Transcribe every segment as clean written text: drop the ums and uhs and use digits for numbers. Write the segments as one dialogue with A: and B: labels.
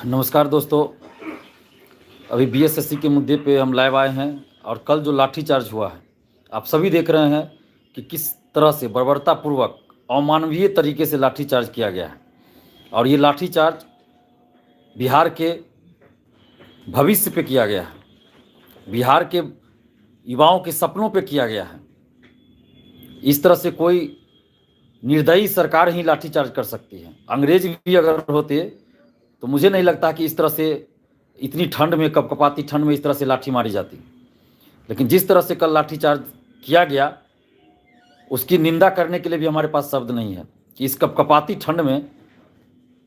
A: नमस्कार दोस्तों। अभी बीएसएससी के मुद्दे पे हम लाइव आए हैं और कल जो लाठीचार्ज हुआ है आप सभी देख रहे हैं कि किस तरह से बर्बरतापूर्वक अमानवीय तरीके से लाठीचार्ज किया गया है। और ये लाठीचार्ज बिहार के भविष्य पे किया गया है, बिहार के युवाओं के सपनों पे किया गया है। इस तरह से कोई निर्दयी सरकार ही लाठीचार्ज कर सकती है। अंग्रेज भी अगर होते तो मुझे नहीं लगता कि इस तरह से इतनी ठंड में, कपकपाती ठंड में इस तरह से लाठी मारी जाती। लेकिन जिस तरह से कल लाठीचार्ज किया गया उसकी निंदा करने के लिए भी हमारे पास शब्द नहीं है कि इस कपकपाती ठंड में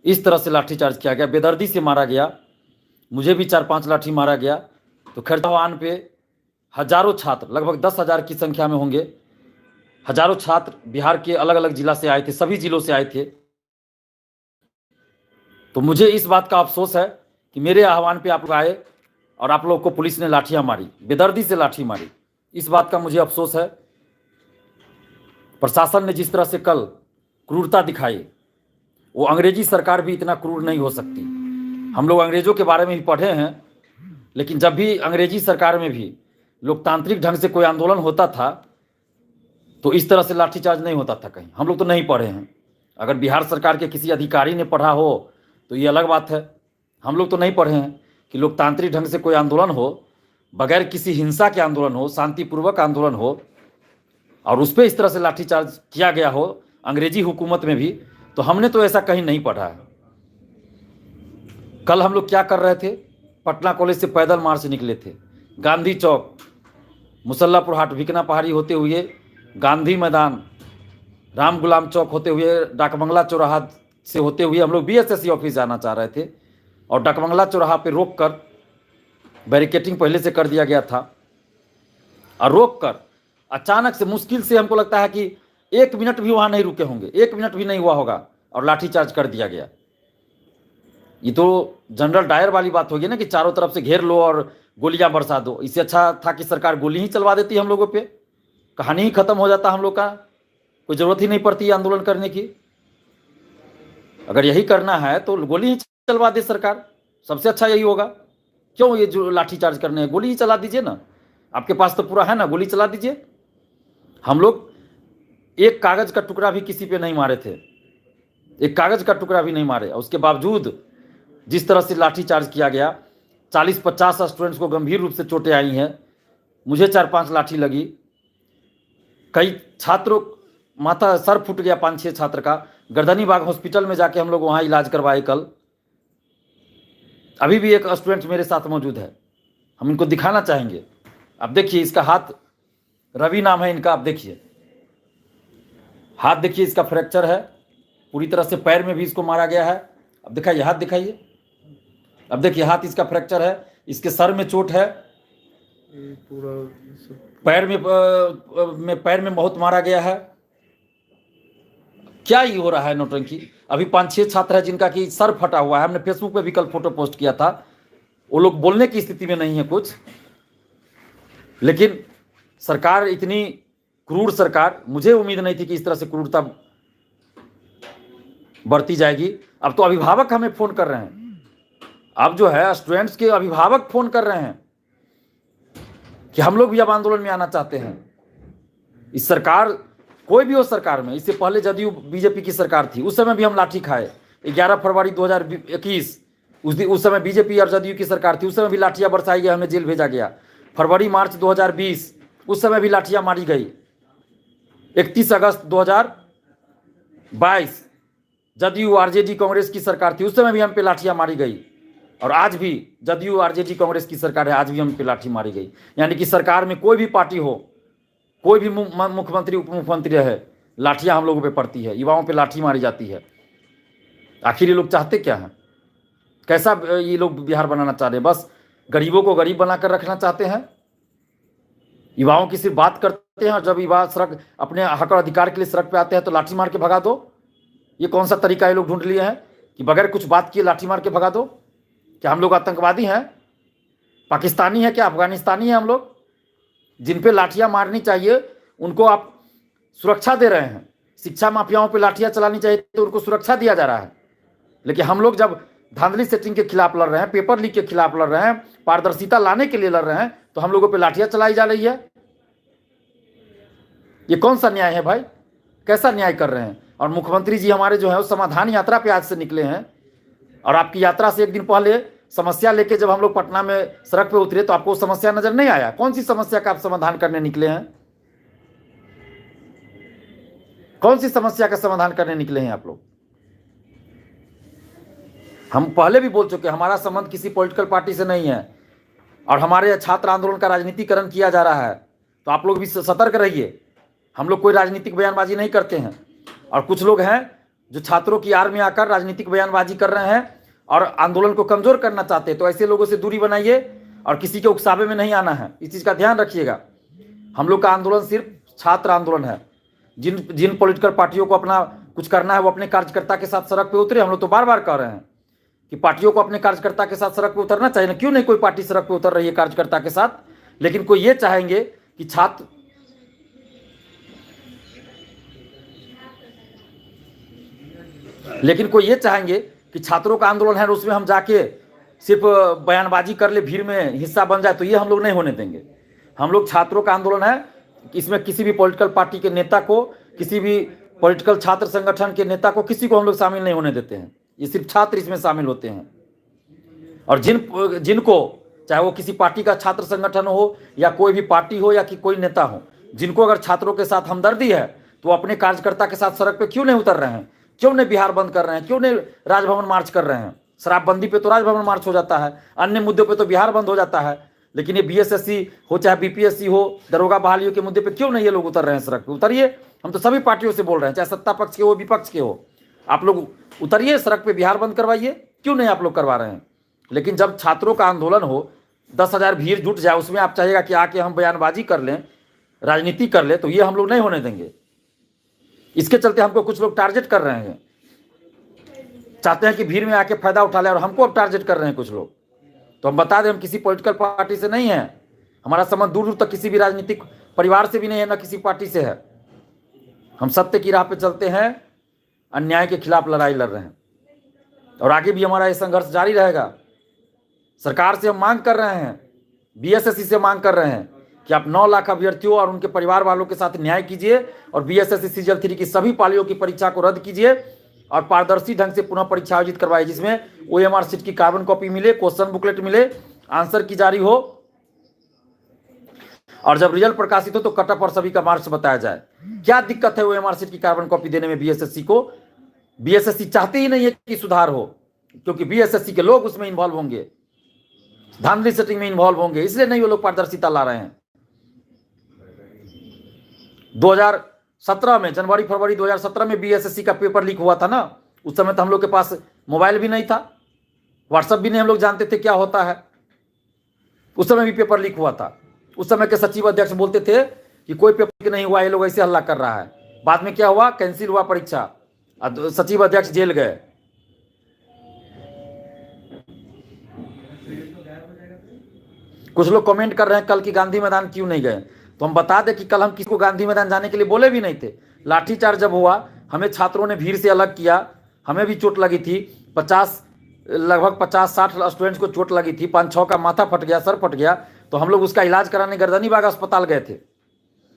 A: इस तरह से लाठीचार्ज किया गया, बेदर्दी से मारा गया। मुझे भी 4-5 लाठी मारा गया। तो खैरवान पे हजारों छात्र, लगभग 10,000 की संख्या में होंगे, हजारों छात्र बिहार के अलग अलग जिला से आए थे, सभी जिलों से आए थे। तो मुझे इस बात का अफसोस है कि मेरे आह्वान पे आप लोग आए और आप लोग को पुलिस ने लाठियां मारी, बेदर्दी से लाठी मारी। इस बात का मुझे अफसोस है। प्रशासन ने जिस तरह से कल क्रूरता दिखाई, वो अंग्रेजी सरकार भी इतना क्रूर नहीं हो सकती। हम लोग अंग्रेजों के बारे में ही पढ़े हैं, लेकिन जब भी अंग्रेजी सरकार में भी लोकतांत्रिक ढंग से कोई आंदोलन होता था तो इस तरह से लाठीचार्ज नहीं होता था कहीं। हम लोग तो नहीं पढ़े हैं। अगर बिहार सरकार के किसी अधिकारी ने पढ़ा हो तो ये अलग बात है। हम लोग तो नहीं पढ़े हैं कि लोकतांत्रिक ढंग से कोई आंदोलन हो, बगैर किसी हिंसा के आंदोलन हो, शांतिपूर्वक आंदोलन हो और उस पर इस तरह से लाठीचार्ज किया गया हो अंग्रेजी हुकूमत में भी। तो हमने तो ऐसा कहीं नहीं पढ़ा है। कल हम लोग क्या कर रहे थे? पटना कॉलेज से पैदल मार्च निकले थे। गांधी चौक, मुसल्लापुर हाट, भिकना पहाड़ी होते हुए गांधी मैदान, राम गुलाम चौक होते हुए डाकबंगला चौराहा से होते हुए हम लोग बीएसएससी ऑफिस जाना चाह रहे थे। और डाकबंगला चौराहा पे रोक कर, बैरिकेटिंग पहले से कर दिया गया था, और रोक कर अचानक से, मुश्किल से हमको लगता है कि 1 मिनट भी वहां नहीं रुके होंगे, 1 मिनट भी नहीं हुआ होगा और लाठीचार्ज कर दिया गया। ये तो जनरल डायर वाली बात होगी ना कि चारों तरफ से घेर लो और गोलियां बरसा दो। इससे अच्छा था कि सरकार गोली ही चलवा देती हम लोगों पे, कहानी ही खत्म हो जाता हम लोग का, कोई जरूरत ही नहीं पड़ती आंदोलन करने की। अगर यही करना है तो गोली ही चलवा दे सरकार, सबसे अच्छा यही होगा। क्यों ये जो लाठीचार्ज करने हैं, गोली ही चला दीजिए ना। आपके पास तो पूरा है ना, गोली चला दीजिए। हम लोग एक कागज का टुकड़ा भी किसी पे नहीं मारे थे, एक कागज का टुकड़ा भी नहीं मारे। उसके बावजूद जिस तरह से लाठीचार्ज किया गया, 40-50 स्टूडेंट्स को गंभीर रूप से चोटें आई हैं। मुझे 4-5 लाठी लगी। कई छात्रों, माथा सर फूट गया 5-6 छात्र का। गर्दनी बाग हॉस्पिटल में जाके हम लोग वहाँ इलाज करवाए कल। अभी भी एक स्टूडेंट मेरे साथ मौजूद है, हम इनको दिखाना चाहेंगे। आप देखिए, इसका हाथ, रवि नाम है इनका, आप देखिए हाथ, देखिए इसका फ्रैक्चर है पूरी तरह से। पैर में भी इसको मारा गया है। अब दिखाइए, हाथ दिखाइए। अब देखिए हाथ इसका फ्रैक्चर है, इसके सर में चोट है, पूरा पैर में बहुत मारा गया है। क्या ये हो रहा है नौटंकी? अभी 5-6 छात्र है जिनका कि सर फटा हुआ है। हमने फेसबुक पे भी कल फोटो पोस्ट किया था। वो लोग बोलने की स्थिति में नहीं है कुछ। लेकिन सरकार इतनी क्रूर सरकार, मुझे उम्मीद नहीं थी कि इस तरह से क्रूरता बढ़ती जाएगी। अब तो अभिभावक हमें फोन कर रहे हैं, अब जो है स्टूडेंट्स के अभिभावक फोन कर रहे हैं कि हम लोग भी अब आंदोलन में आना चाहते हैं। इस सरकार, कोई भी हो सरकार में, इससे पहले जदयू बीजेपी की सरकार थी, उस समय भी हम लाठी खाए। 11 फरवरी 2021 उस समय बीजेपी और जदयू की सरकार थी, उस समय भी लाठियां बरसाई गई, हमें जेल भेजा गया। फरवरी मार्च 2020 उस समय भी लाठियां मारी गई। 31 अगस्त 2022 जदयू आरजेडी कांग्रेस की सरकार थी, उस समय भी हम पे लाठियां मारी गई। और आज भी जदयू आरजेडी कांग्रेस की सरकार है, आज भी हम पे लाठी मारी गई। यानी कि सरकार में कोई भी पार्टी हो, कोई भी मुख्यमंत्री उप मुख्यमंत्री रहे, लाठियां हम लोगों पे पड़ती है, युवाओं पे लाठी मारी जाती है। आखिर ये लोग चाहते क्या हैं? कैसा ये लोग बिहार बनाना चाह रहे हैं? बस गरीबों को गरीब बनाकर रखना चाहते हैं। युवाओं की सिर्फ बात करते हैं और जब युवा सड़क, अपने हक और अधिकार के लिए सड़क पे आते हैं तो लाठी मार के भगा दो। ये कौन सा तरीका ये लोग ढूंढ लिए हैं कि बगैर कुछ बात किए लाठी मार के भगा दो? क्या हम लोग आतंकवादी हैं? पाकिस्तानी है क्या? अफगानिस्तानी है हम लोग? जिन पे लाठियां मारनी चाहिए उनको आप सुरक्षा दे रहे हैं। शिक्षा माफियाओं पे लाठियां चलानी चाहिए तो उनको सुरक्षा दिया जा रहा है। लेकिन हम लोग जब धांधली सेटिंग के खिलाफ लड़ रहे हैं, पेपर लीक के खिलाफ लड़ रहे हैं, पारदर्शिता लाने के लिए लड़ रहे हैं, तो हम लोगों पे लाठियां चलाई जा रही है। ये कौन सा न्याय है भाई? कैसा न्याय कर रहे हैं? और मुख्यमंत्री जी हमारे जो है वो समाधान यात्रा पे आज से निकले हैं, और आपकी यात्रा से एक दिन पहले समस्या लेके जब हम लोग पटना में सड़क पे उतरे तो आपको समस्या नजर नहीं आया? कौन सी समस्या का आप समाधान करने निकले हैं? कौन सी समस्या का समाधान करने निकले हैं आप लोग? हम पहले भी बोल चुके हैं, हमारा संबंध किसी पॉलिटिकल पार्टी से नहीं है, और हमारे छात्र आंदोलन का राजनीतिकरण किया जा रहा है, तो आप लोग भी सतर्क रहिए। हम लोग कोई राजनीतिक बयानबाजी नहीं करते हैं, और कुछ लोग हैं जो छात्रों की आड़ में आकर राजनीतिक बयानबाजी कर रहे हैं और आंदोलन को कमजोर करना चाहते हैं। तो ऐसे लोगों से दूरी बनाइए और किसी के उकसावे में नहीं आना है, इस चीज़ का ध्यान रखिएगा। हम लोग का आंदोलन सिर्फ छात्र आंदोलन है। जिन पॉलिटिकल पार्टियों को अपना कुछ करना है वो अपने कार्यकर्ता के साथ सड़क पे उतरे। हम लोग तो बार बार कह रहे हैं कि पार्टियों को अपने कार्यकर्ता के साथ सड़क पे उतरना चाहिए ना। क्यों नहीं कोई पार्टी सड़क पे उतर रही है कार्यकर्ता के साथ? लेकिन कोई ये चाहेंगे कि छात्रों का आंदोलन है और उसमें हम जाके सिर्फ बयानबाजी कर ले, भीड़ में हिस्सा बन जाए, तो ये हम लोग नहीं होने देंगे। हम लोग छात्रों का आंदोलन है, इसमें किसी भी पॉलिटिकल पार्टी के नेता को, किसी भी पॉलिटिकल छात्र संगठन के नेता को, किसी को हम लोग शामिल नहीं होने देते हैं। ये सिर्फ छात्र इसमें शामिल होते हैं। और जिनको, चाहे वो किसी पार्टी का छात्र संगठन हो या कोई भी पार्टी हो या कि कोई नेता हो, जिनको अगर छात्रों के साथ हमदर्दी है तो अपने कार्यकर्ता के साथ सड़क पे क्यों नहीं उतर रहे हैं? क्यों नहीं बिहार बंद कर रहे हैं? क्यों नहीं राजभवन मार्च कर रहे हैं? शराबबंदी पे तो राजभवन मार्च हो जाता है, अन्य मुद्दों पे तो बिहार बंद हो जाता है, लेकिन ये बीएसएससी हो चाहे बीपीएससी हो, दरोगा बहालियों के मुद्दे पे क्यों नहीं ये लोग उतर रहे हैं सड़क पे? उतरिए। हम तो सभी पार्टियों से बोल रहे हैं, चाहे सत्ता पक्ष के हो विपक्ष के हो, आप लोग उतरिए सड़क पे, बिहार बंद करवाइए। क्यों नहीं आप लोग करवा रहे हैं? लेकिन जब छात्रों का आंदोलन हो, 10,000 भीड़ जुट जाए, उसमें आप चाहिएगा कि आके हम बयानबाजी कर लें, राजनीति कर ले, तो ये हम लोग नहीं होने देंगे। इसके चलते हमको कुछ लोग टारगेट कर रहे हैं, चाहते हैं कि भीड़ में आके फायदा उठा ले, और हमको अब टारगेट कर रहे हैं कुछ लोग। तो हम बता दें, हम किसी पॉलिटिकल पार्टी से नहीं है, हमारा संबंध दूर दूर तक किसी भी राजनीतिक परिवार से भी नहीं है, ना किसी पार्टी से है। हम सत्य की राह पे चलते हैं, अन्याय के खिलाफ लड़ाई लड़ रहे हैं, और आगे भी हमारा ये संघर्ष जारी रहेगा। सरकार से हम मांग कर रहे हैं, बीएसएससी से मांग कर रहे हैं कि आप 9 लाख अभ्यर्थियों और उनके परिवार वालों के साथ न्याय कीजिए, और बीएसएससी सीजल 3 की सभी पालियों की परीक्षा को रद्द कीजिए, और पारदर्शी ढंग से पुनः परीक्षा आयोजित करवाइए, जिसमें ओएमआर शीट की कार्बन कॉपी मिले, क्वेश्चन बुकलेट मिले, आंसर की जारी हो, और जब रिजल्ट प्रकाशित हो तो कटअप और सभी का मार्क्स बताया जाए। क्या दिक्कत है ओएमआर शीट की कार्बन कॉपी देने में बीएसएससी को? बीएसएससी चाहते ही नहीं है कि सुधार हो, क्योंकि बीएसएससी के लोग उसमें इन्वॉल्व होंगे, धांधली सेटिंग में इन्वॉल्व होंगे, इसलिए नहीं वो लोग पारदर्शिता ला रहे हैं। 2017 में, जनवरी फरवरी 2017 में बीएसएससी का पेपर लीक हुआ था ना। उस समय तो हम लोग के पास मोबाइल भी नहीं था, व्हाट्सएप भी नहीं हम लोग जानते थे क्या होता है। उस समय भी पेपर लीक हुआ था। उस समय के सचिव अध्यक्ष बोलते थे कि कोई पेपर लीक नहीं हुआ, ये लोग ऐसे हल्ला कर रहा है। बाद में क्या हुआ? कैंसिल हुआ परीक्षा, सचिव अध्यक्ष जेल गए। कुछ लोग कमेंट कर रहे हैं कल की गांधी मैदान क्यों नहीं गए, तो हम बता दें कि कल हम किसी को गांधी मैदान जाने के लिए बोले भी नहीं थे। लाठीचार्ज जब हुआ, हमें छात्रों ने भीड़ से अलग किया, हमें भी चोट लगी थी। लगभग 50-60 स्टूडेंट्स को चोट लगी थी, 5-6 का माथा फट गया, सर फट गया, तो हम लोग उसका इलाज कराने गर्दनीबाग अस्पताल गए थे।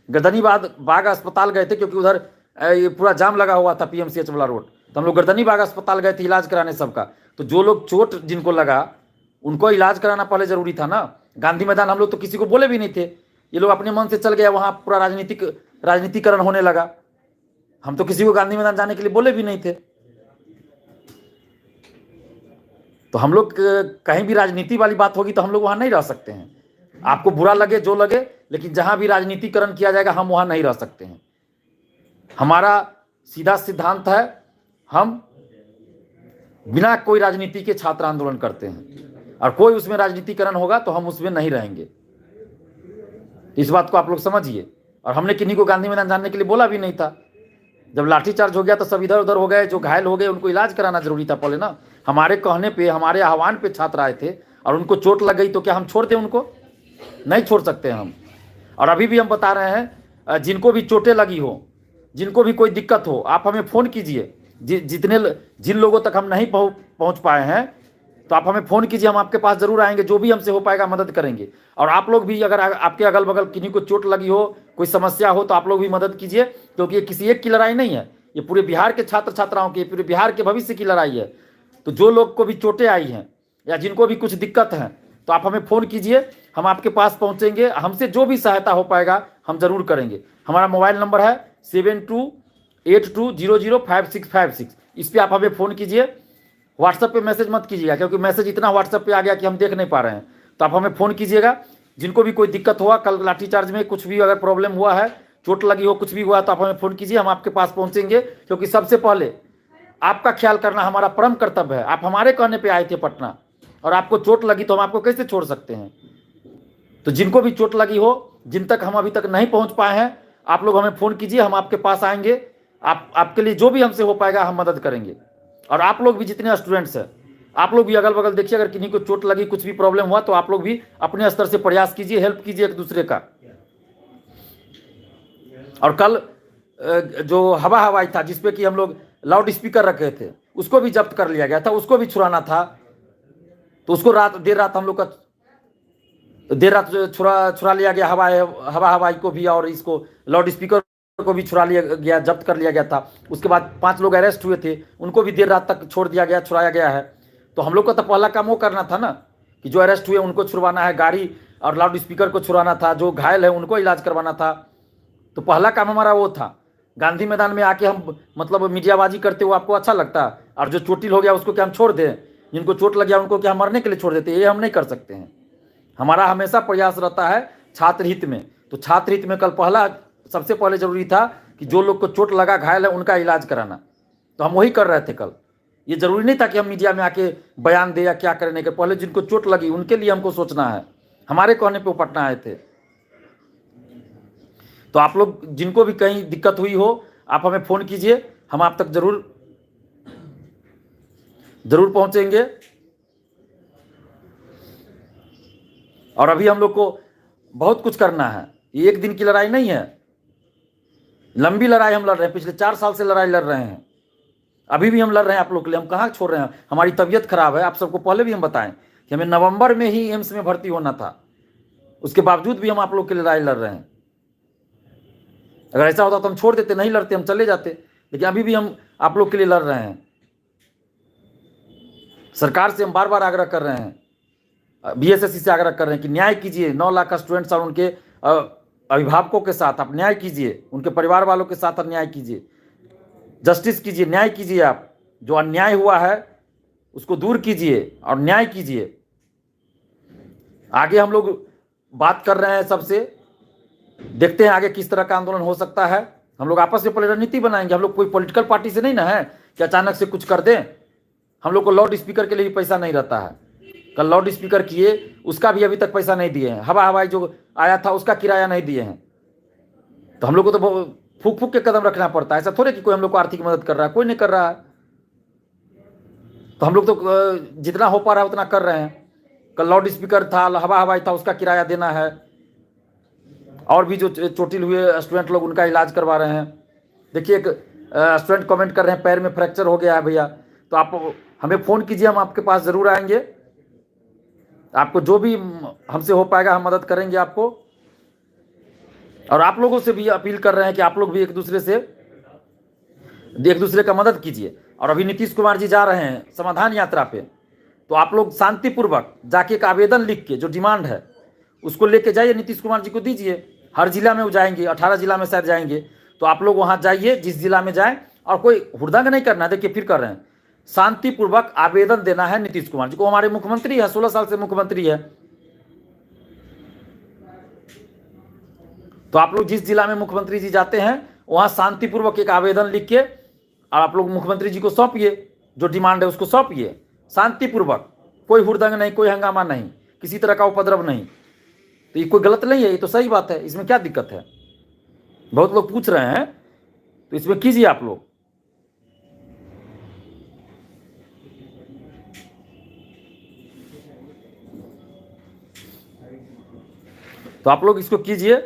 A: गर्दनीबाग अस्पताल गए थे क्योंकि उधर ये पूरा जाम लगा हुआ था, पीएमसीएच वाला रोड, तो हम लोग गर्दनीबाग अस्पताल गए थे इलाज कराने सबका। तो जो लोग चोट जिनको लगा उनको इलाज कराना पहले जरूरी था ना। गांधी मैदान हम लोग तो किसी को बोले भी नहीं थे, ये लोग अपने मन से चल गया, वहाँ पूरा राजनीतिकरण होने लगा। हम तो किसी को गांधी मैदान जाने के लिए बोले भी नहीं थे। तो हम लोग कहीं भी राजनीति वाली बात होगी तो हम लोग वहाँ नहीं रह सकते हैं। आपको बुरा लगे जो लगे, लेकिन जहाँ भी राजनीतिकरण किया जाएगा हम वहाँ नहीं रह सकते हैं। हमारा सीधा सिद्धांत है, हम बिना कोई राजनीति के छात्र आंदोलन करते हैं, और कोई उसमें राजनीतिकरण होगा तो हम उसमें नहीं रहेंगे। इस बात को आप लोग समझिए। और हमने किन्हीं को गांधी मैदान जाने के लिए बोला भी नहीं था। जब लाठीचार्ज हो गया तो सब इधर उधर हो गए, जो घायल हो गए उनको इलाज कराना जरूरी था पहले ना। हमारे कहने पे, हमारे आह्वान पे छात्र आए थे और उनको चोट लग गई, तो क्या हम छोड़ दें उनको? नहीं छोड़ सकते हम। और अभी भी हम बता रहे हैं, जिनको भी चोटें लगी हो, जिनको भी कोई दिक्कत हो, आप हमें फ़ोन कीजिए। जिन लोगों तक हम नहीं पहुंच पाए हैं, तो आप हमें फ़ोन कीजिए, हम आपके पास ज़रूर आएंगे, जो भी हमसे हो पाएगा मदद करेंगे। और आप लोग भी अगर आपके अगल बगल किन्हीं को चोट लगी हो, कोई समस्या हो, तो आप लोग भी मदद कीजिए, क्योंकि ये किसी एक की लड़ाई नहीं है, ये पूरे बिहार के छात्र छात्राओं की, पूरे बिहार के भविष्य की लड़ाई है। तो जो लोग को भी चोटें आई हैं या जिनको भी कुछ दिक्कत है, तो आप हमें फ़ोन कीजिए, हम आपके पास पहुँचेंगे, हमसे जो भी सहायता हो पाएगा हम ज़रूर करेंगे। हमारा मोबाइल नंबर है 7282005656। इस पर आप हमें फ़ोन कीजिए। व्हाट्सएप पे मैसेज मत कीजिएगा, क्योंकि मैसेज इतना व्हाट्सएप पे आ गया कि हम देख नहीं पा रहे हैं। तो आप हमें फ़ोन कीजिएगा। जिनको भी कोई दिक्कत हुआ, कल लाठीचार्ज में कुछ भी अगर प्रॉब्लम हुआ है, चोट लगी हो, कुछ भी हुआ, तो आप हमें फ़ोन कीजिए, हम आपके पास पहुँचेंगे। क्योंकि सबसे पहले आपका ख्याल करना हमारा परम कर्तव्य है। आप हमारे कहने पर आए थे पटना, और आपको चोट लगी तो हम आपको कैसे छोड़ सकते हैं। तो जिनको भी चोट लगी हो, जिन तक हम अभी तक नहीं पहुँच पाए हैं, आप लोग हमें फ़ोन कीजिए, हम आपके पास आएंगे। आपके लिए जो भी हमसे हो पाएगा हम मदद करेंगे। और आप लोग भी जितने स्टूडेंट्स हैं, आप लोग भी अगल बगल देखिए, अगर किन्हीं को चोट लगी, कुछ भी प्रॉब्लम हुआ, तो आप लोग भी अपने स्तर से प्रयास कीजिए, हेल्प कीजिए एक दूसरे का। और कल जो हवाई था, जिसपे कि हम लोग लाउड स्पीकर रखे थे, उसको भी जब्त कर लिया गया था, उसको भी छुड़ाना था। तो उसको देर रात हम लोग का छुड़ा लिया गया, हवाई को भी, और इसको लाउड स्पीकर को भी छुड़ा लिया गया, जब्त कर लिया गया था। उसके बाद 5 लोग अरेस्ट हुए थे, उनको भी देर रात तक छोड़ दिया गया, छुड़ाया गया है। तो हम लोग का तो पहला काम वो करना था ना, कि जो अरेस्ट हुए उनको छुड़वाना है, गाड़ी और लाउड स्पीकर को छुड़ाना था, जो घायल है उनको इलाज करवाना था। तो पहला काम हमारा वो था। गांधी मैदान में आके हम मतलब मीडियाबाजी करते हुए आपको अच्छा लगता, और जो चोटिल हो गया उसको क्या हम छोड़ दें, जिनको चोट लग गया उनको क्या हम मरने के लिए छोड़ देते? ये हम नहीं कर सकते हैं। हमारा हमेशा प्रयास रहता है छात्र हित में। तो छात्र हित में कल सबसे पहले जरूरी था कि जो लोग को चोट लगा, घायल है, उनका इलाज कराना। तो हम वही कर रहे थे कल। ये जरूरी नहीं था कि हम मीडिया में आके बयान दे या क्या करने के, पहले जिनको चोट लगी उनके लिए हमको सोचना है। हमारे कहने पे वो पटना आए थे। तो आप लोग जिनको भी कहीं दिक्कत हुई हो, आप हमें फ़ोन कीजिए, हम आप तक जरूर पहुंचेंगे। और अभी हम लोग को बहुत कुछ करना है, ये एक दिन की लड़ाई नहीं है, लंबी लड़ाई हम लड़ रहे हैं। पिछले 4 साल से लड़ाई लड़ रहे हैं, अभी भी हम लड़ रहे हैं आप लोग के लिए। हम कहाँ छोड़ रहे हैं? हमारी तबीयत खराब है, आप सबको पहले भी हम बताएं कि हमें नवंबर में ही एम्स में भर्ती होना था, उसके बावजूद भी हम आप लोग के लिए लड़ाई लड़ रहे हैं। अगर ऐसा होता तो हम छोड़ देते, नहीं लड़ते, हम चले जाते। लेकिन अभी भी हम आप लोग के लिए लड़ रहे हैं। सरकार से हम बार बार आग्रह कर रहे हैं, बीएसएससी से आग्रह कर रहे हैं कि न्याय कीजिए। 9 लाख स्टूडेंट्स और उनके अभिभावकों के साथ आप न्याय कीजिए, उनके परिवार वालों के साथ न्याय कीजिए, जस्टिस कीजिए, न्याय कीजिए। आप जो अन्याय हुआ है उसको दूर कीजिए और न्याय कीजिए। आगे हम लोग बात कर रहे हैं सबसे, देखते हैं आगे किस तरह का आंदोलन हो सकता है। हम लोग आपस में पहले रणनीति बनाएंगे। हम लोग कोई पॉलिटिकल पार्टी से नहीं ना है कि अचानक से कुछ कर दें। हम लोग को लाउड स्पीकर के लिए भी पैसा नहीं रहता है। कल लाउड स्पीकर किए, उसका भी अभी तक पैसा नहीं दिए हैं। हवाई जो आया था उसका किराया नहीं दिए हैं। तो हम लोग को तो फूक फूक के कदम रखना पड़ता है। ऐसा थोड़े कि कोई हम लोग को आर्थिक मदद कर रहा है, कोई नहीं कर रहा है। तो हम लोग तो जितना हो पा रहा है उतना कर रहे हैं। कल लाउड स्पीकर था, हवाई था, उसका किराया देना है। और भी जो चोटिल हुए स्टूडेंट लोग, उनका इलाज करवा रहे हैं। देखिए एक स्टूडेंट कमेंट कर रहे हैं पैर में फ्रैक्चर हो गया है भैया, तो आप हमें फ़ोन कीजिए, हम आपके पास ज़रूर आएंगे। आपको जो भी हमसे हो पाएगा हम मदद करेंगे आपको। और आप लोगों से भी अपील कर रहे हैं कि आप लोग भी एक दूसरे का मदद कीजिए। और अभी नीतीश कुमार जी जा रहे हैं समाधान यात्रा पे, तो आप लोग शांतिपूर्वक जाके एक आवेदन लिख के, जो डिमांड है उसको लेके जाइए, नीतीश कुमार जी को दीजिए। हर जिला में वो जाएंगे, 18 जिला में शायद जाएंगे। तो आप लोग वहाँ जाइए, जिस जिला में जाएं, और कोई हुड़दंग नहीं करना है। देखिए फिर कर रहे हैं, शांतिपूर्वक आवेदन देना है नीतीश कुमार जी को। हमारे मुख्यमंत्री है, 16 साल से मुख्यमंत्री है। तो आप लोग जिस जिला में मुख्यमंत्री जी जाते हैं वहां शांतिपूर्वक एक आवेदन लिख के और आप लोग मुख्यमंत्री जी को सौंपिए, जो डिमांड है उसको सौंपिए शांतिपूर्वक। कोई हुड़दंग नहीं, कोई हंगामा नहीं, किसी तरह का उपद्रव नहीं। तो ये कोई गलत नहीं है, ये तो सही बात है। इसमें क्या दिक्कत है? बहुत लोग पूछ रहे हैं, तो इसमें कीजिए आप लोग। तो आप लोग इसको कीजिए।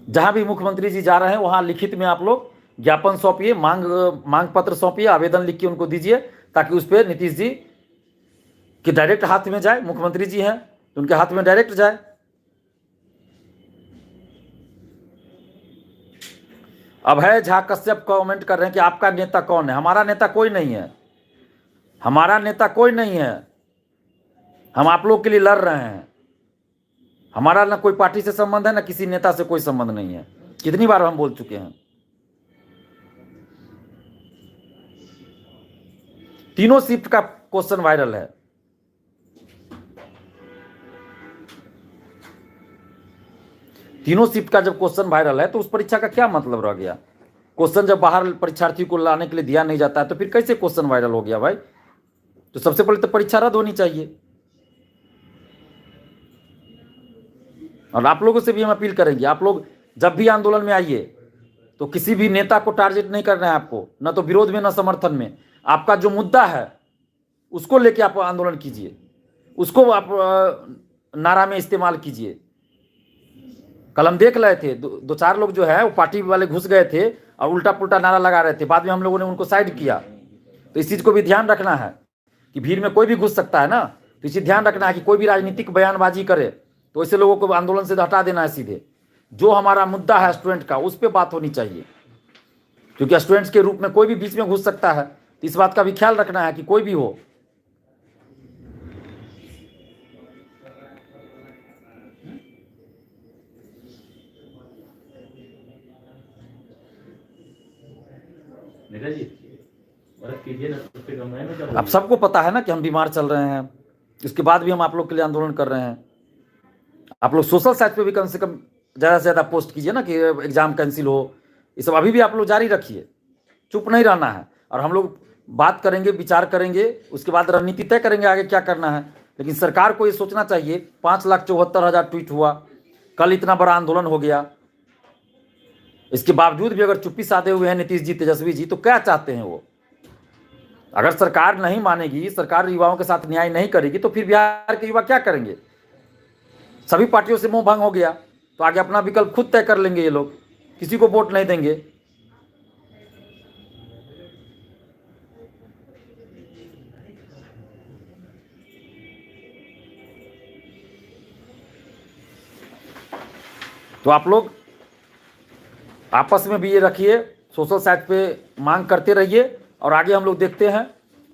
A: जहां भी मुख्यमंत्री जी जा रहे हैं वहां लिखित में आप लोग ज्ञापन सौंपिए, मांग पत्र सौंपिए, आवेदन लिख के उनको दीजिए, ताकि उस पर नीतीश जी कि डायरेक्ट हाथ में जाए, मुख्यमंत्री जी हैं तो उनके हाथ में डायरेक्ट जाए। अभय झा कश्यप कमेंट कर रहे हैं कि आपका नेता कौन है? हमारा नेता कोई नहीं है, हमारा नेता कोई नहीं है। हम आप लोग के लिए लड़ रहे हैं। हमारा ना कोई पार्टी से संबंध है, ना किसी नेता से कोई संबंध नहीं है। कितनी बार हम बोल चुके हैं। तीनों शिफ्ट का क्वेश्चन वायरल है। तीनों शिफ्ट का जब क्वेश्चन वायरल है तो उस परीक्षा का क्या मतलब रह गया? क्वेश्चन जब बाहर परीक्षार्थी को लाने के लिए दिया नहीं जाता है तो फिर कैसे क्वेश्चन वायरल हो गया भाई? तो सबसे पहले तो परीक्षा रद्द होनी चाहिए। और आप लोगों से भी हम अपील करेंगे, आप लोग जब भी आंदोलन में आइए तो किसी भी नेता को टारगेट नहीं करना है आपको, ना तो विरोध में ना समर्थन में। आपका जो मुद्दा है उसको लेके आप आंदोलन कीजिए, उसको आप नारा में इस्तेमाल कीजिए। कल हम देख रहे थे दो चार लोग जो है वो पार्टी वाले घुस गए थे और उल्टा पुल्टा नारा लगा रहे थे। बाद में हम लोगों ने उनको साइड किया। तो इस चीज़ को भी ध्यान रखना है कि भीड़ में कोई भी घुस सकता है ना, तो इसे ध्यान रखना है कि कोई भी राजनीतिक बयानबाजी करे तो ऐसे लोगों को आंदोलन से हटा देना है सीधे। जो हमारा मुद्दा है स्टूडेंट का, उस पर बात होनी चाहिए, क्योंकि स्टूडेंट्स के रूप में कोई भी बीच में घुस सकता है। तो इस बात का भी ख्याल रखना है कि कोई भी हो। अब सबको पता है ना कि हम बीमार चल रहे हैं, इसके बाद भी हम आप लोग के लिए आंदोलन कर रहे हैं। आप लोग सोशल साइट पे भी कम से कम ज़्यादा से ज़्यादा पोस्ट कीजिए ना कि एग्जाम कैंसिल हो। ये सब अभी भी आप लोग जारी रखिए, चुप नहीं रहना है। और हम लोग बात करेंगे, विचार करेंगे, उसके बाद रणनीति तय करेंगे आगे क्या करना है। लेकिन सरकार को ये सोचना चाहिए, 5,74,000 ट्वीट हुआ, कल इतना बड़ा आंदोलन हो गया, इसके बावजूद भी अगर चुप्पी साधे हुए हैं नीतीश जी, तेजस्वी जी, तो क्या चाहते हैं वो? अगर सरकार नहीं मानेगी, सरकार युवाओं के साथ न्याय नहीं करेगी, तो फिर बिहार के युवा क्या करेंगे? सभी पार्टियों से मोह भंग हो गया तो आगे अपना विकल्प खुद तय कर लेंगे ये लोग, किसी को वोट नहीं देंगे। तो आप लोग आपस में भी ये रखिए, सोशल साइट पे मांग करते रहिए और आगे हम लोग देखते हैं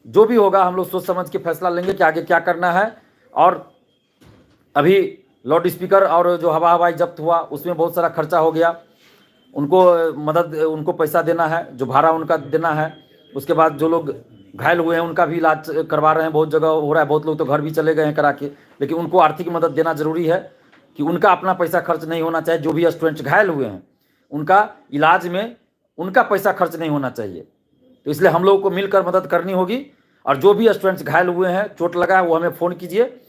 A: जो भी होगा हम लोग सोच समझ के फैसला लेंगे कि आगे क्या करना है। और अभी लाउड स्पीकर और जो हवाई जब्त हुआ उसमें बहुत सारा खर्चा हो गया, उनको मदद, उनको पैसा देना है, जो भाड़ा उनका देना है। उसके बाद जो लोग घायल हुए हैं उनका भी इलाज करवा रहे हैं, बहुत जगह हो रहा है, बहुत लोग तो घर भी चले गए हैं करा के। लेकिन उनको आर्थिक मदद देना जरूरी है कि उनका अपना पैसा खर्च नहीं होना चाहिए। जो भी स्टूडेंट घायल हुए हैं उनका इलाज में उनका पैसा खर्च नहीं होना चाहिए। तो इसलिए हम लोगों को मिलकर मदद करनी होगी। और जो भी स्टूडेंट्स घायल हुए हैं, चोट लगा है, वो हमें फ़ोन कीजिए।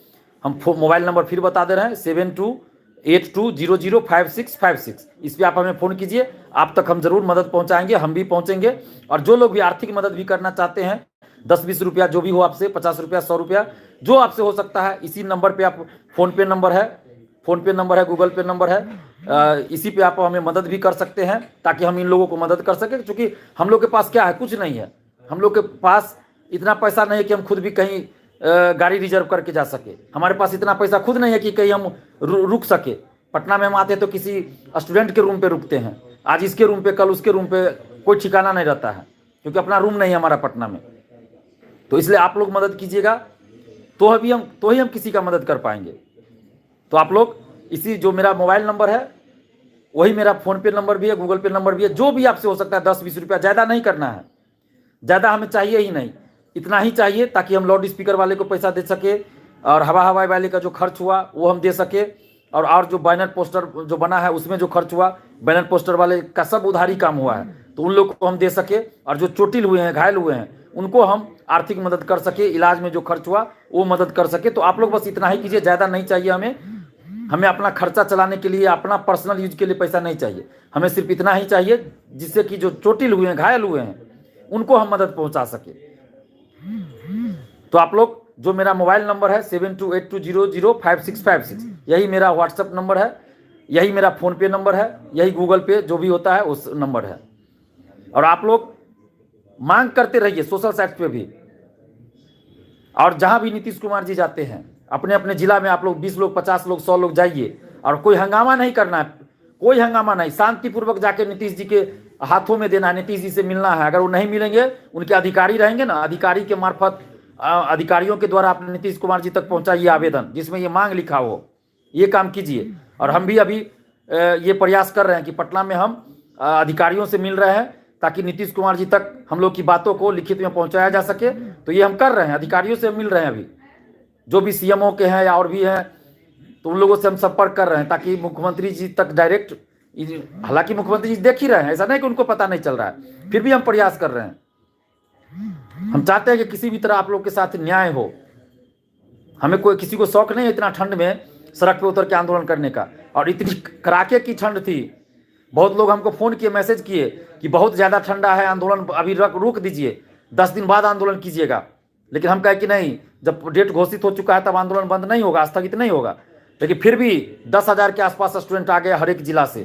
A: हम मोबाइल नंबर फिर बता दे रहे हैं, 7282005656। इस पर आप हमें फ़ोन कीजिए, आप तक हम ज़रूर मदद पहुंचाएंगे, हम भी पहुंचेंगे। और जो लोग भी आर्थिक मदद भी करना चाहते हैं, 10-20 रुपया जो भी हो आपसे, 50 रुपया, 100 रुपया, जो आपसे हो सकता है, इसी नंबर पर आप फ़ोन पे नंबर है, गूगल पे नंबर है, इसी पे आप हमें मदद भी कर सकते हैं ताकि हम इन लोगों को मदद कर सकें। क्योंकि हम लोग के पास क्या है, कुछ नहीं है। हम लोग के पास इतना पैसा नहीं है कि हम खुद भी कहीं गाड़ी रिजर्व करके जा सके। हमारे पास इतना पैसा खुद नहीं है कि कहीं हम रुक सके। पटना में हम आते हैं तो किसी स्टूडेंट के रूम पे रुकते हैं, आज इसके रूम पे, कल उसके रूम पे, कोई ठिकाना नहीं रहता है, क्योंकि अपना रूम नहीं है हमारा पटना में। तो इसलिए आप लोग मदद कीजिएगा तो ही हम किसी का मदद कर पाएंगे। तो आप लोग इसी, जो मेरा मोबाइल नंबर है वही मेरा फ़ोन पे नंबर भी है, गूगल पे नंबर भी है, जो भी आपसे हो सकता है, 10-20 रुपया, ज़्यादा नहीं करना है, ज़्यादा हमें चाहिए ही नहीं, इतना ही चाहिए ताकि हम लाउड स्पीकर वाले को पैसा दे सके और हवाई वाले का जो खर्च हुआ वो हम दे सके। और जो बैनर पोस्टर जो बना है उसमें जो खर्च हुआ, बैनर पोस्टर वाले का सब उधारी काम हुआ है, तो उन लोग को हम दे सके। और जो चोटिल हुए हैं, घायल हुए हैं, उनको हम आर्थिक मदद कर सके, इलाज में जो खर्च हुआ वो मदद कर सके। तो आप लोग बस इतना ही कीजिए, ज़्यादा नहीं चाहिए हमें अपना खर्चा चलाने के लिए, अपना पर्सनल यूज के लिए पैसा नहीं चाहिए। हमें सिर्फ इतना ही चाहिए जिससे कि जो चोटिल हुए हैं, घायल हुए हैं, उनको हम मदद पहुंचा सके। तो आप लोग, जो मेरा मोबाइल नंबर है 7282005656, यही मेरा व्हाट्सएप नंबर है, यही मेरा फ़ोन पे नंबर है, यही गूगल पे जो भी होता है उस नंबर है। और आप लोग मांग करते रहिए सोशल साइट पे भी, और जहां भी नीतीश कुमार जी जाते हैं, अपने अपने जिला में आप लोग 20 लोग, 50 लोग, 100 लोग जाइए, और कोई हंगामा नहीं करना है, कोई हंगामा नहीं, शांतिपूर्वक जाके नीतीश जी के हाथों में देना है, नीतीश जी से मिलना है। अगर वो नहीं मिलेंगे, उनके अधिकारी रहेंगे ना, अधिकारी के मार्फत, अधिकारियों के द्वारा आप नीतीश कुमार जी तक पहुंचाइए आवेदन जिसमें ये मांग लिखा हो, ये काम कीजिए। और हम भी अभी ये प्रयास कर रहे हैं कि पटना में हम अधिकारियों से मिल रहे हैं ताकि नीतीश कुमार जी तक हम लोग की बातों को लिखित में पहुंचाया जा सके। तो ये हम कर रहे हैं, अधिकारियों से मिल रहे हैं अभी, जो भी सीएमओ के हैं या और भी हैं, तो उन लोगों से हम संपर्क कर रहे हैं ताकि मुख्यमंत्री जी तक डायरेक्ट, हालांकि मुख्यमंत्री जी देख ही रहे हैं, ऐसा नहीं कि उनको पता नहीं चल रहा है, फिर भी हम प्रयास कर रहे हैं। हम चाहते हैं कि किसी भी तरह आप लोग के साथ न्याय हो। हमें कोई किसी को शौक नहीं है इतना ठंड में सड़क पे उतर के आंदोलन करने का, और इतनी कड़ाके की ठंड थी। बहुत लोग हमको फ़ोन किए, मैसेज किए कि बहुत ज़्यादा ठंडा है, आंदोलन अभी रोक दीजिए, 10 दिन बाद आंदोलन कीजिएगा। लेकिन हम कहे कि नहीं, जब डेट घोषित हो चुका है तब आंदोलन बंद नहीं होगा, स्थगित नहीं होगा। लेकिन फिर भी 10,000 के आसपास स्टूडेंट आ गए हर एक जिला से।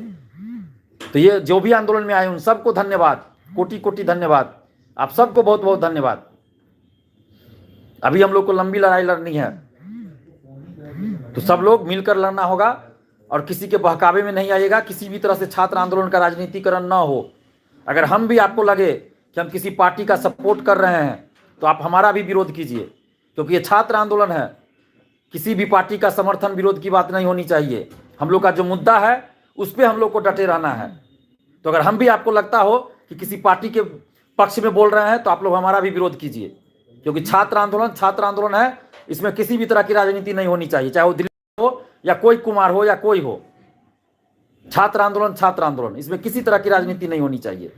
A: तो ये जो भी आंदोलन में आए उन सबको धन्यवाद, कोटि कोटि धन्यवाद, आप सबको बहुत बहुत धन्यवाद। अभी हम लोग को लंबी लड़ाई लड़नी है, तो सब लोग मिलकर लड़ना होगा और किसी के बहकावे में नहीं आइएगा। किसी भी तरह से छात्र आंदोलन का राजनीतिकरण ना हो। अगर हम भी आपको लगे कि हम किसी पार्टी का सपोर्ट कर रहे हैं तो आप हमारा भी विरोध कीजिए, क्योंकि ये छात्र आंदोलन है। किसी भी पार्टी का समर्थन विरोध की बात नहीं होनी चाहिए। हम लोग का जो मुद्दा है उस पर हम लोग को डटे रहना है। तो अगर हम भी आपको लगता हो कि किसी पार्टी के पक्ष में बोल रहे हैं तो आप लोग हमारा भी विरोध कीजिए, क्योंकि छात्र आंदोलन है, इसमें किसी भी तरह की राजनीति नहीं होनी चाहिए, चाहे वो दिल्ली हो या कोई कुमार हो या कोई हो। छात्र आंदोलन, इसमें किसी तरह की राजनीति नहीं होनी चाहिए।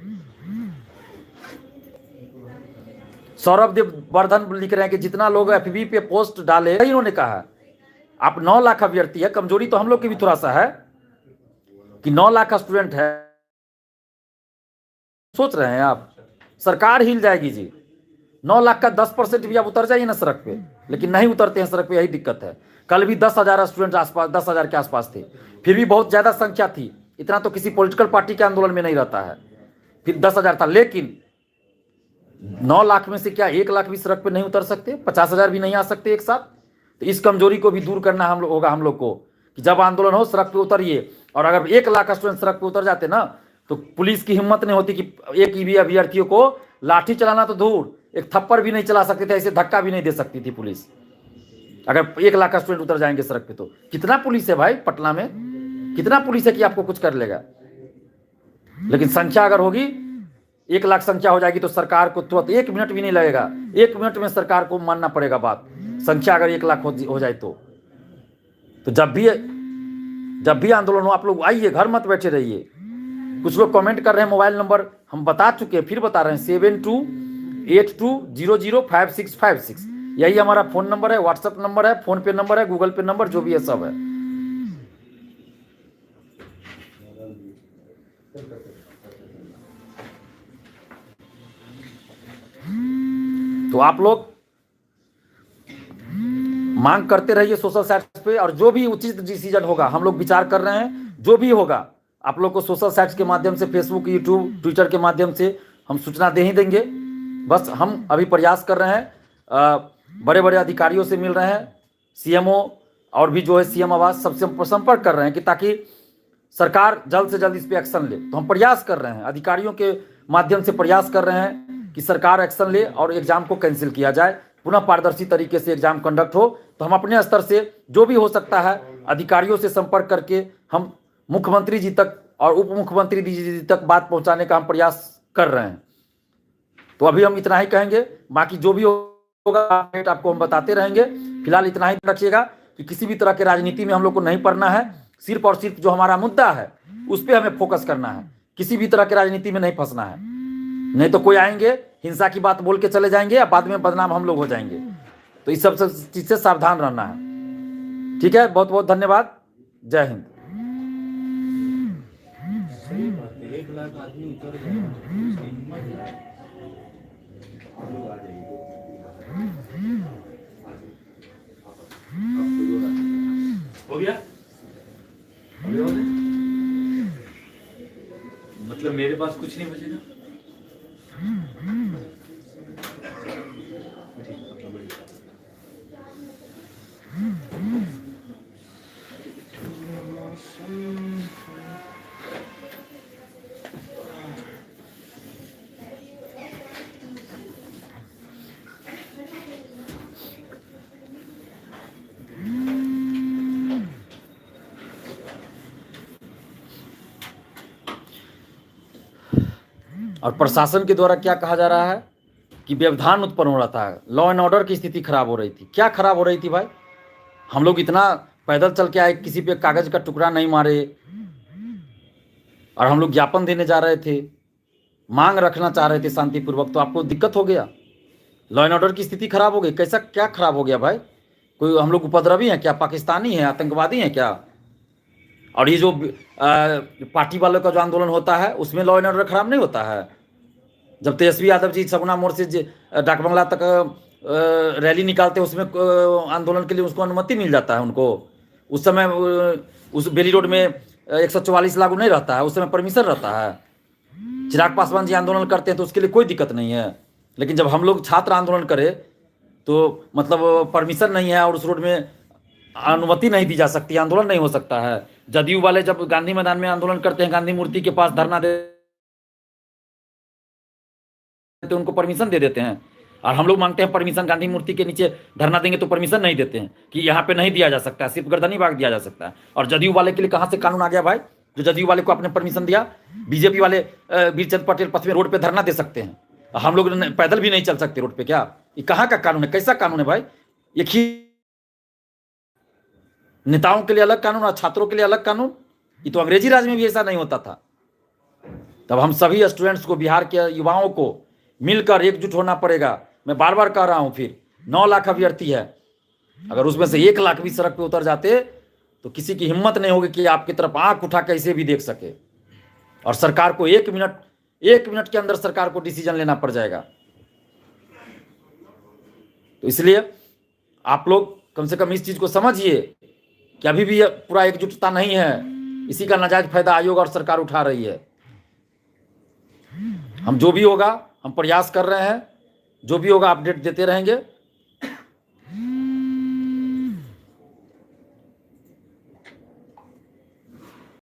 A: सौरभ देव वर्धन लिख रहे हैं कि जितना लोग एफबी पे पोस्ट डाले, इन्होंने कहा आप 9 लाख अभ्यर्थी है, कमजोरी तो हम लोग की भी थोड़ा सा है कि 9 लाख स्टूडेंट है। सोच रहे हैं आप, सरकार हिल जाएगी जी। 9 लाख का 10% भी आप उतर जाइए ना सड़क पे, लेकिन नहीं उतरते हैं सड़क पे, यही दिक्कत है। कल भी 10,000 स्टूडेंट आसपास, 10,000 के आसपास थे, फिर भी बहुत ज्यादा संख्या थी। इतना तो किसी पॉलिटिकल पार्टी के आंदोलन में नहीं रहता है। फिर 10,000 था, लेकिन 9 लाख में से क्या 1 लाख भी सड़क पे नहीं उतर सकते? 50,000 भी नहीं आ सकते एक साथ? तो इस कमजोरी को भी दूर करना होगा हम लोग को कि जब आंदोलन हो सड़क पे उतरिए। और अगर 1 लाख स्टूडेंट सड़क पे उतर जाते ना, तो पुलिस की हिम्मत नहीं होती कि एक भी अभ्यर्थियों को लाठी चलाना तो दूर, एक थप्पड़ भी नहीं चला सकते थे, ऐसे धक्का भी नहीं दे सकती थी पुलिस। अगर 1 लाख स्टूडेंट उतर जाएंगे सड़क पे, तो कितना पुलिस है भाई पटना में, कितना पुलिस है कि आपको कुछ कर लेगा? लेकिन संख्या अगर होगी, 1 लाख संख्या हो जाएगी तो सरकार को तुरंत 1 मिनट भी नहीं लगेगा, 1 मिनट में सरकार को मानना पड़ेगा बात। संख्या अगर 1 लाख हो जाए तो जब भी आंदोलन हो आप लोग आइए, घर मत बैठे रहिए। कुछ लोग कमेंट कर रहे हैं, मोबाइल नंबर हम बता चुके हैं, फिर बता रहे हैं 7282005656, यही हमारा फोन नंबर है, व्हाट्सएप नंबर है, फोन पे नंबर है, गूगल पे नंबर, जो भी है सब है। तो आप लोग मांग करते रहिए सोशल साइट्स पे, और जो भी उचित डिसीजन होगा हम लोग विचार कर रहे हैं, जो भी होगा आप लोग को सोशल साइट्स के माध्यम से, फेसबुक, यूट्यूब, ट्विटर के माध्यम से हम सूचना दे ही देंगे। बस हम अभी प्रयास कर रहे हैं, बड़े बड़े अधिकारियों से मिल रहे हैं, सीएमओ और भी जो है सीएम आवास, सबसे संपर्क कर रहे हैं कि ताकि सरकार जल्द से जल्द इस पर एक्शन ले। तो हम प्रयास कर रहे हैं, अधिकारियों के माध्यम से प्रयास कर रहे हैं कि सरकार एक्शन ले और एग्जाम को कैंसिल किया जाए, पुनः पारदर्शी तरीके से एग्जाम कंडक्ट हो। तो हम अपने स्तर से जो भी हो सकता है अधिकारियों से संपर्क करके हम मुख्यमंत्री जी तक और उप मुख्यमंत्री जी तक बात पहुंचाने का हम प्रयास कर रहे हैं। तो अभी हम इतना ही कहेंगे, बाकी जो भी होगा आपको हम बताते रहेंगे। फिलहाल इतना ही रखिएगा कि किसी भी तरह के राजनीति में हम लोग को नहीं पड़ना है, सिर्फ और सिर्फ जो हमारा मुद्दा है उस पर हमें फोकस करना है। किसी भी तरह के राजनीति में नहीं फंसना है, नहीं तो कोई आएंगे हिंसा की बात बोल के चले जाएंगे या बाद में बदनाम हम लोग हो जाएंगे। तो इस सब चीज से सावधान रहना है। ठीक है, बहुत बहुत धन्यवाद, जय हिंद।
B: हो गया? मतलब मेरे पास कुछ नहीं बचेगा।
A: और प्रशासन के द्वारा क्या कहा जा रहा है कि व्यवधान उत्पन्न हो रहा था, लॉ एंड ऑर्डर की स्थिति खराब हो रही थी। क्या खराब हो रही थी भाई? हम लोग इतना पैदल चल के आए, किसी पे कागज का टुकड़ा नहीं मारे, और हम लोग ज्ञापन देने जा रहे थे, मांग रखना चाह रहे थे शांतिपूर्वक, तो आपको दिक्कत हो गया, लॉ एंड ऑर्डर की स्थिति खराब हो गई। कैसा क्या खराब हो गया भाई? कोई हम लोग उपद्रवी हैं क्या? पाकिस्तानी हैं? आतंकवादी हैं क्या? और ये जो पार्टी वालों का जो आंदोलन होता है उसमें लॉ एंड ऑर्डर खराब नहीं होता है? जब तेजस्वी यादव जी सगुना मोड़ से डाकबंगला तक रैली निकालते हैं, उसमें आंदोलन के लिए उसको अनुमति मिल जाता है उनको। उस समय उस बेली रोड में 144 लागू नहीं रहता है, उस समय परमिशन रहता है। चिराग पासवान जी आंदोलन करते हैं तो उसके लिए कोई दिक्कत नहीं है। लेकिन जब हम लोग छात्र आंदोलन करें तो मतलब परमिशन नहीं है और उस रोड में अनुमति नहीं दी जा सकती, आंदोलन नहीं हो सकता है। जदयू वाले जब गांधी मैदान में आंदोलन करते हैं, गांधी मूर्ति के पास धरना देते, उनको परमिशन दे देते हैं। और हम लोग मांगते हैं परमिशन, गांधी मूर्ति के नीचे धरना देंगे तो परमिशन नहीं देते हैं कि यहाँ पे नहीं दिया जा सकता है, सिर्फ गर्दनी बाग दिया जा सकता है। और जदयू वाले के लिए कहाँ से कानून आ गया भाई, जो जदयू वाले को आपने परमिशन दिया? बीजेपी वाले वीरचंद पटेल पथ में रोड पे धरना दे सकते हैं, हम लोग पैदल भी नहीं चल सकते रोड पे? क्या ये कहाँ का कानून है? कैसा कानून है भाई? ये नेताओं के लिए अलग कानून और छात्रों के लिए अलग कानून? ये तो अंग्रेजी राज में भी ऐसा नहीं होता था। तब हम सभी स्टूडेंट्स को, बिहार के युवाओं को मिलकर एकजुट होना पड़ेगा। मैं बार बार कह रहा हूं, फिर 9 लाख अभ्यर्थी है, अगर उसमें से 1 लाख भी सड़क पे उतर जाते तो किसी की हिम्मत नहीं होगी कि आपकी तरफ आंख उठा कैसे भी देख सके। और सरकार को 1 मिनट के अंदर सरकार को डिसीजन लेना पड़ जाएगा। तो इसलिए आप लोग कम से कम इस चीज को समझिए कि अभी भी पूरा एकजुटता नहीं है, इसी का नाजायज फायदा आयोग और सरकार उठा रही है। हम जो भी होगा, हम प्रयास कर रहे हैं, जो भी होगा अपडेट देते रहेंगे।